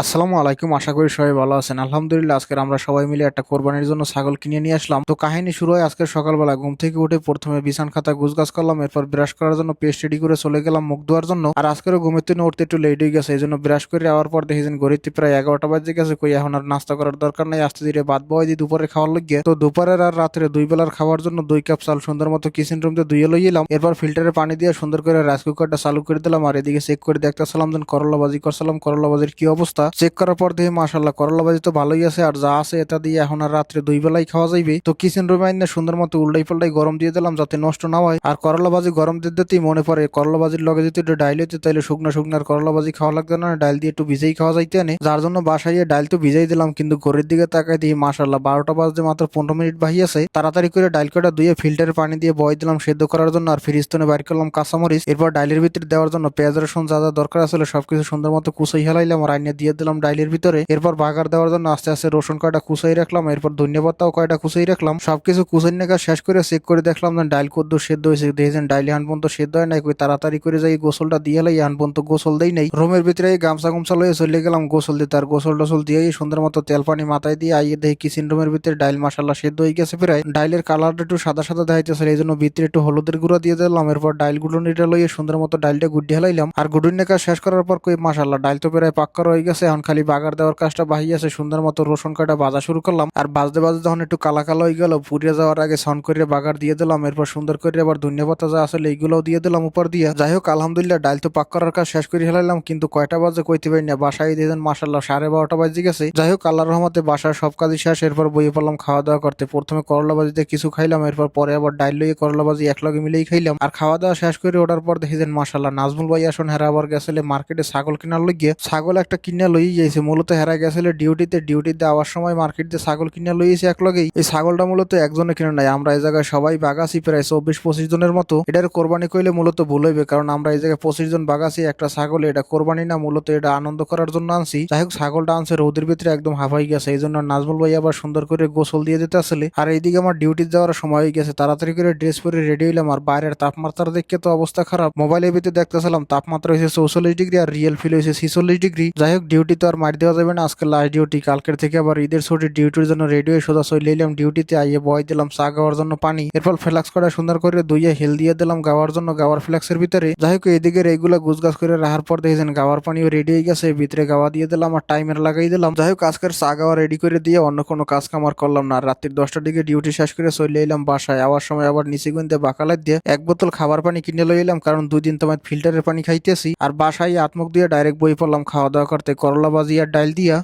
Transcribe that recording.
আসসালামু আলাইকুম। আশা করি সবাই ভালো আছেন। আলহামদুলিল্লাহ, আজকের আমরা সবাই মিলে একটা কোরবানির জন্য ছাগল কিনে নিয়ে আসলাম। তো কাহিনী শুরু হয় আজকে সকালবেলা। ঘুম থেকে উঠে প্রথমে বিছান খাতা গুছগাছ করলাম, এরপর ব্রাশ করার জন্য পেস্ট রেডি করে চলে গেলাম মুখ ধোয়ার জন্য। আর আজকেরও ঘুমের থেকে উঠতে একটু লেট হয়ে গেছে, এই জন্য ব্রাশ করে আওয়ার পর দেখেছেন ঘড়িতে প্রায় 11টা বাজে গেছে। কই এখন আর নাস্তা করার দরকার নাই, আস্তে ধীরে ভাত বয় দিই দুপুরে খাওয়ার লাগিয়ে। তো দুপুরের আর রাত্রে দুই বেলার খাওয়ার জন্য 2 কাপ চাল সুন্দর মতো কিচেন রুম দিয়ে ধুয়ে লইলাম। এরপর ফিল্টারে পানি দিয়ে সুন্দর করে রাইস কুকারটা চালু করে দিলাম। আর এদিকে চেক করে দেখতেছিলাম যেন করলা ভাজি করছিলাম, করলা ভাজির কি অবস্থা। চেক করার পর দেখি মাশাল্লাহ করলা ভাজি তো ভালোই আছে, আর যা আছে এটা দিয়ে এখন আর রাত্রে দুই বেলাই খাওয়া যাইবে। তো কিচেন রুমে আইনে সুন্দর মতো উল্টাই পাল্টাই গরম দিয়ে দিলাম যাতে নষ্ট না হয়। আর করলা ভাজি গরম দিয়ে দিতেই মনে পড়ে করলা ভাজির লগে যদি একটু ডাইল হইতে তাহলে শুকনো শুকনো আর করলা ভাজি খাওয়া লাগতো না, ডাইল দিয়ে একটু ভিজেই খাওয়া যাইতে আনে। যার জন্য বাসায় ডাইল তো ভিজাই দিলাম, কিন্তু ঘড়ির দিকে তাকাই দিই মাশাল্লাহ 12টা বাজতে মাত্র 15 মিনিট বাহি আছে। তাড়াতাড়ি করে ডাইল কটা ধুয়ে ফিল্টারের পানি দিয়ে বয় দিলাম সেদ্ধ করার জন্য। আর ফ্রিজ থেকে বাইর করলাম কাঁচামরিচ। এরপর ডাইলের ভিতরে দেওয়ার জন্য পেঁয়াজ রসুন যা যা দরকার আসলে সবকিছু সুন্দর মতো কুচাই হেলাইলাম আর আইনে দিয়ে দিলাম ডাইলের ভিতরে। এরপর বাগার দেওয়ার জন্য আস্তে আস্তে রসুন কয়টা কুচাই রাখলাম, এরপর ধনিয়া পাতাও কয়টা কুচাই রাখলাম। সবকিছু কুচাই নেকা শেষ করে চেক করে দেখলাম যে ডাইল কদ্দুর সেদ্ধ হয়েছে। দেখেছেন ডাইল হান পর্যন্ত সেদ্ধ হয় নাই, কই তাড়াতাড়ি করে যাই গোসলটা দিয়ে লাই, হান পর্যন্ত গোসল দেই নাই। রুমের ভিতরে গামছা গামছা লয়ে চলে গেলাম গোসল দিতে। আর গোসল টোসল দিয়ে সুন্দর মতো তেল পানি মাথায় দিয়ে আইয়ে দেখি কিচেন রুমের ভিতরে ডাইল মাসাল্লাহ সেদ্ধ হয়ে গেছে প্রায়। ডাইলের কালারটা একটু সাদা সাদা দেখাইতেছে, এই জন্য ভিতরে একটু হলুদের গুঁড়া দিয়ে দিলাম। এরপর ডাইল গুঁড়োনিটা লইয়ে সুন্দর মতো ডাইলটা গুড্ডি হেলাইলাম। আর গুডুন নেকা শেষ করার পর কই মাসাল্লাহ ডাইল তো প্রায় পাক্কা হয়ে গেছে। এখন খালি বাগার দেওয়ার কাজটা বাহি আছে। সুন্দর মতো রসুন কাটা ভাজা শুরু করলাম। আর বাজতে বাজতে যখন একটু কালা কালো হয়ে গেল, পুড়িয়ে যাওয়ার আগে ছন করে বাগার দিয়ে দিলাম। এরপর সুন্দর করে আবার ধনিয়া পাতা যা আসলে এইগুলোও দিয়ে দিলাম উপর দিয়ে। যাই হোক আলহামদুলিল্লাহ ডাইল তো পাক করার কাজ শেষ করে হেলাইলাম, কিন্তু কয়টা বাজে কইতে পারি না। বাসায় দিয়েছেন মাসাল্লাহ 12:30 বাজে গেছে। যাই হোক আল্লাহর রহমতে বাসার সব কাজই শেষ। এরপর বইয়ে পড়লাম খাওয়া দাওয়া করতে। প্রথমে করলা ভাজিতে কিছু খাইলাম, এরপর পরে আবার ডাইল লইয়ে করলা ভাজি একলগে মিলেই খাইলাম। আর খাওয়া দাওয়া শেষ করে ওঠার পর দেখেছেন মাসাল্লাহ নাজমুল ভাই আসুন হেরা আবার গেছিলে মার্কেটে ছাগল কেনার লইয়ে। ছাগল একটা কিনে লই যাইছে, মূলত হেরা গেছিলে ডিউটিতে আওয়ার সময় মার্কেট দিয়ে ছাগল কিনে লইয়েছে একলগেই। এই ছাগলটা মূলত একজনে কিনে নাই, আমরা এই জায়গায় সবাই বাগাছি প্রায় 24-25 জনের মতো। এটার কোরবানি কইলে মূলত ভুল হইবে, কারণ আমরা এই জায়গায় 25 জন বাগাছি একটা ছাগল। এটা কোরবানি না, মূলত এটা আনন্দ করার জন্য আনছি। যাই হোক ছাগলটা আনছে রোদের ভিতরে একদম হাফাই গেছে, এই জন্য নাজমুল ভাই আবার সুন্দর করে গোসল দিয়ে দিতে আসলে। আর এইদিকে আমার ডিউটি যাওয়ার সময় হয়ে গেছে, তাড়াতাড়ি করে ড্রেস পরে রেডি হইলাম। আর বাইরের তাপমাত্রা দেখে তো অবস্থা খারাপ, মোবাইলের ভিতরে দেখতেছিলাম তাপমাত্রা হয়েছে 44 ডিগ্রি আর রিয়েল ফিল হয়েছে 46 ডিগ্রি। যাই হোক ডিউটি তো আর মার দেওয়া যাবে না, আজকে লাস্ট ডিউটি। কালকের থেকে আবার ঈদের ছুটি, ডিউটির জন্য রেডি হয়ে সোজা চলে এলাম ডিউটিতে। আইয়ে বয় দিলাম চা খাওয়ার জন্য পানি, এরপর ফ্লাক্স করা সুন্দর করে ধুইয়ে হেল দিয়ে দিলাম গাওয়ার জন্য গাওয়ার ফ্লাক্সের ভিতরে। যাই হোক এদিকে এইগুলা গুছগাছ করে রাখার পর দেখেছেন গাওয়ার পানিও রেডি হয়ে গেছে, ভিতরে গাওয়া দিয়ে দিলাম আর টাইমার লাগাই দিলাম। যাই হোক আজকের চা গাওয়া রেডি করে দিয়ে অন্য কোনো কাজ কামার করলাম না। রাত্রির 10টার দিকে ডিউটি শেষ করে চলে এলাম বাসায়। আওয়ার সময় আবার নিচে গুনতে বাকালাত দিয়ে 1 বোতল খাবার পানি কিনে লই এলাম, কারণ 2 দিন তোমার ফিল্টারের পানি খাইতেছি। আর বাসায় আত্মুখ দিয়ে ডাইরেক্ট বই পড়লাম খাওয়া দাওয়া করতে, করলা ভাজি আর ডাইল দিয়া।